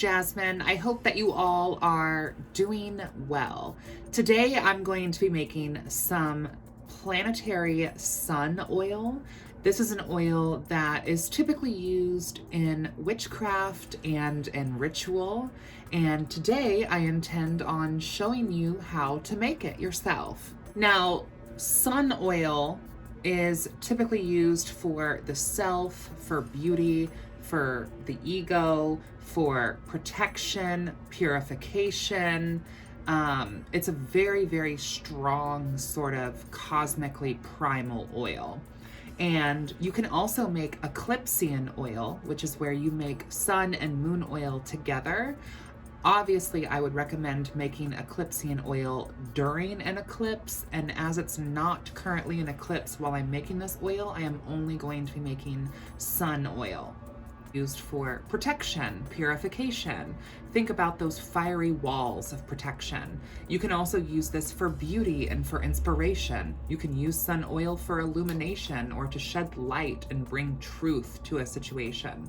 Jasmine. I hope that you all are doing well. Today I'm going to be making some Planetary sun oil. This is an oil that is typically used in witchcraft and in ritual. And today I intend on showing you how to make it yourself. Now, sun oil is typically used for the self, for beauty, for the ego, for protection, purification. It's a very, very strong sort of cosmically primal oil. And you can also make Eclipsean oil, which is where you make sun and moon oil together. Obviously, I would recommend making Eclipsean oil during an eclipse, and as it's not currently an eclipse while I'm making this oil, I am only going to be making sun oil. Used for protection, purification. Think about those fiery walls of protection. You can also use this for beauty and for inspiration. You can use sun oil for illumination or to shed light and bring truth to a situation.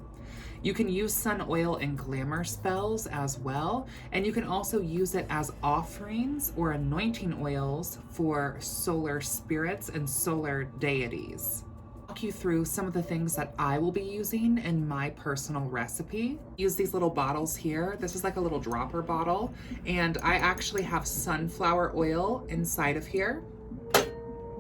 You can use sun oil in glamour spells as well, and you can also use it as offerings or anointing oils for solar spirits and solar deities. Walk you through some of the things that I will be using in my personal recipe. Use these little bottles here. This is like a little dropper bottle, and I actually have sunflower oil inside of here.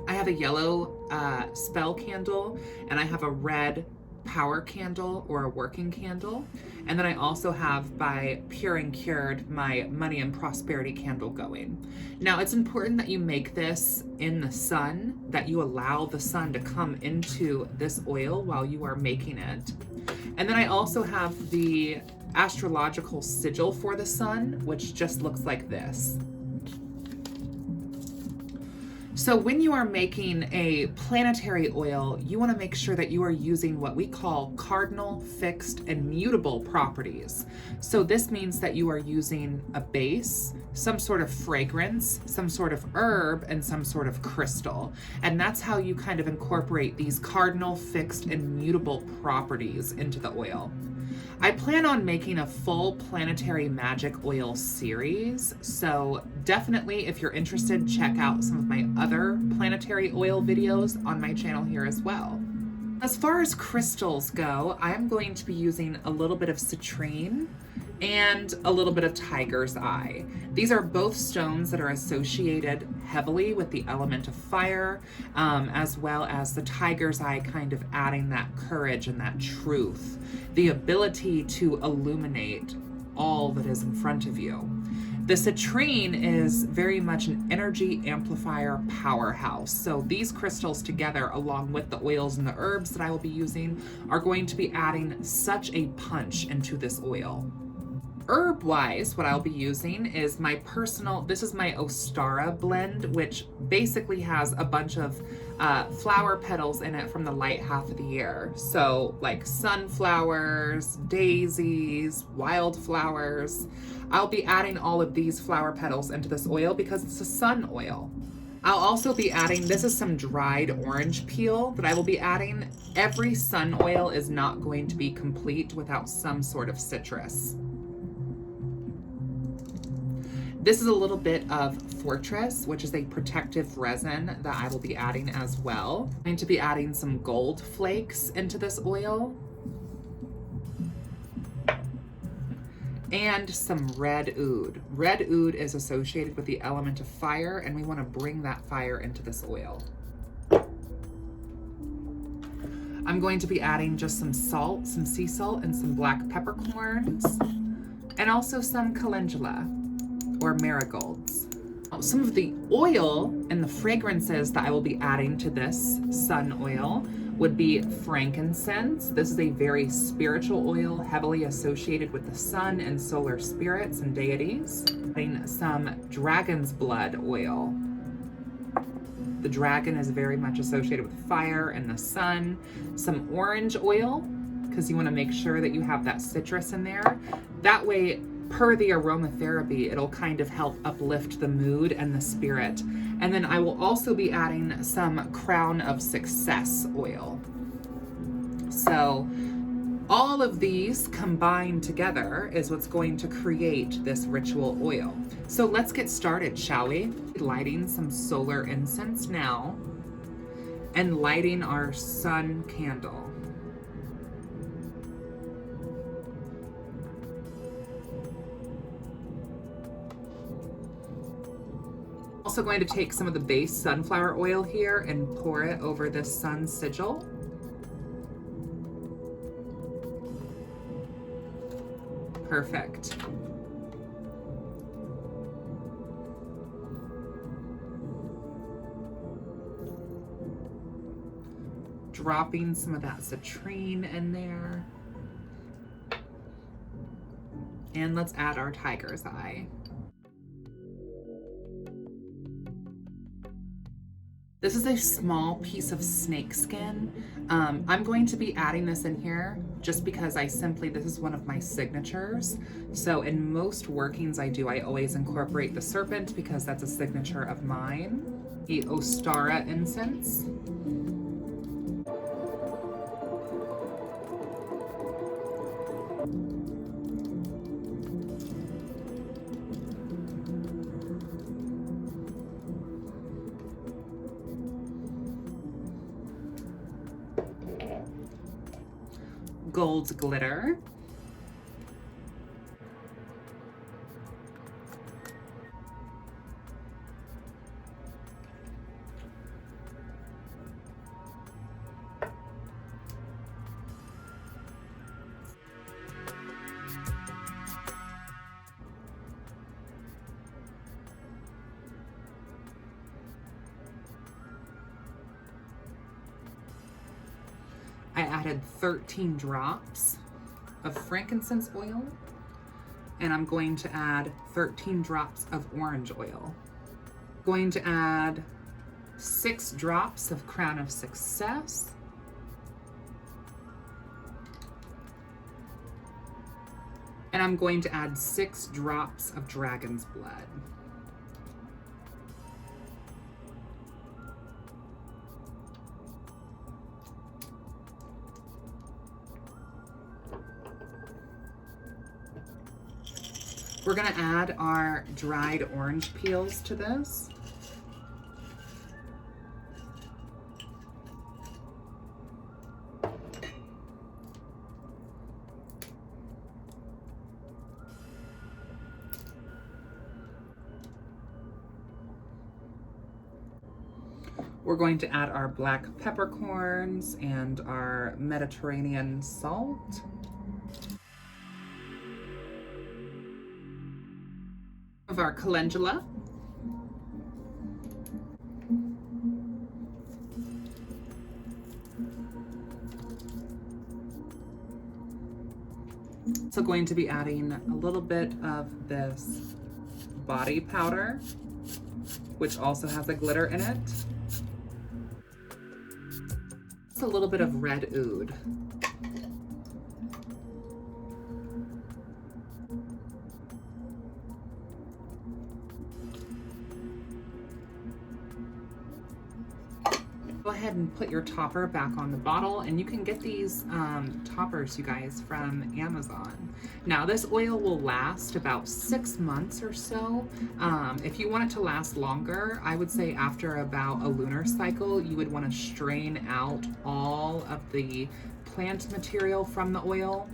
I have a yellow spell candle, and I have a red power candle or a working candle. And then I also have, by Pure and Cured, my money and prosperity candle going. Now, it's important that you make this in the sun, that you allow the sun to come into this oil while you are making it. And then I also have the astrological sigil for the sun, which just looks like this. So when you are making a planetary oil, you want to make sure that you are using what we call cardinal, fixed, and mutable properties. So this means that you are using a base, some sort of fragrance, some sort of herb, and some sort of crystal. And that's how you kind of incorporate these cardinal, fixed, and mutable properties into the oil. I plan on making a full Planetary Magic oil series, so definitely if you're interested, check out some of my other planetary oil videos on my channel here as well. As far as crystals go, I am going to be using a little bit of citrine and a little bit of tiger's eye. These are both stones that are associated heavily with the element of fire, as well as the tiger's eye kind of adding that courage and that truth, the ability to illuminate all that is in front of you. The citrine is very much an energy amplifier powerhouse. So these crystals together, along with the oils and the herbs that I will be using, are going to be adding such a punch into this oil. Herb-wise, what I'll be using is this is my Ostara blend, which basically has a bunch of flower petals in it from the light half of the year. So like sunflowers, daisies, wildflowers. I'll be adding all of these flower petals into this oil because it's a sun oil. I'll also be adding, this is some dried orange peel that I will be adding. Every sun oil is not going to be complete without some sort of citrus. This is a little bit of Fortress, which is a protective resin that I will be adding as well. I'm going to be adding some gold flakes into this oil. And some red oud. Red oud is associated with the element of fire, and we want to bring that fire into this oil. I'm going to be adding just some salt, some sea salt, and some black peppercorns, and also some calendula or marigolds. Some of the oil and the fragrances that I will be adding to this sun oil would be frankincense. This is a very spiritual oil, heavily associated with the sun and solar spirits and deities. Adding some dragon's blood oil. The dragon is very much associated with fire and the sun. Some orange oil, because you want to make sure that you have that citrus in there. That way, per the aromatherapy, it'll kind of help uplift the mood and the spirit. And then I will also be adding some Crown of Success oil. So All of these combined together is what's going to create this ritual oil. So let's get started, shall we? Lighting some solar incense now and lighting our sun candle. Also going to take some of the base sunflower oil here and pour it over this sun sigil. Perfect. Dropping some of that citrine in there. And let's add our tiger's eye. This is a small piece of snake skin. I'm going to be adding this in here just because this is one of my signatures. So in most workings I always incorporate the serpent because that's a signature of mine. The Ostara incense. Gold glitter. I added 13 drops of frankincense oil, and I'm going to add 13 drops of orange oil. Going to add 6 drops of Crown of Success. And I'm going to add 6 drops of Dragon's Blood. We're gonna add our dried orange peels to this. We're going to add our black peppercorns and our Mediterranean salt. Of our calendula. So going to be adding a little bit of this body powder, which also has a glitter in it. It's a little bit of red oud. Go ahead and put your topper back on the bottle, and you can get these toppers, you guys, from Amazon. Now this oil will last about 6 months or so. If you want it to last longer, I would say after about a lunar cycle, you would want to strain out all of the plant material from the oil.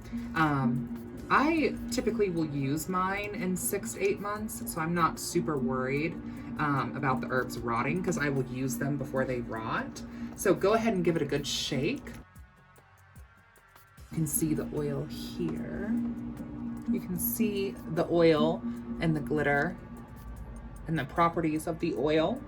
I typically will use mine in 6 to 8 months, so I'm not super worried about the herbs rotting because I will use them before they rot. So go ahead and give it a good shake. You can see the oil here. You can see the oil and the glitter and the properties of the oil.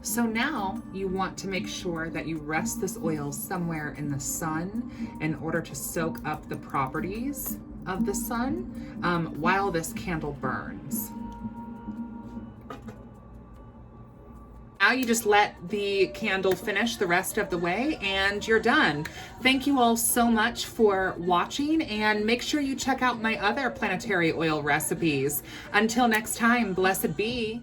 So now you want to make sure that you rest this oil somewhere in the sun in order to soak up the properties of the sun while this candle burns. Now you just let the candle finish the rest of the way and you're done. Thank you all so much for watching, and make sure you check out my other planetary oil recipes. Until next time, blessed be.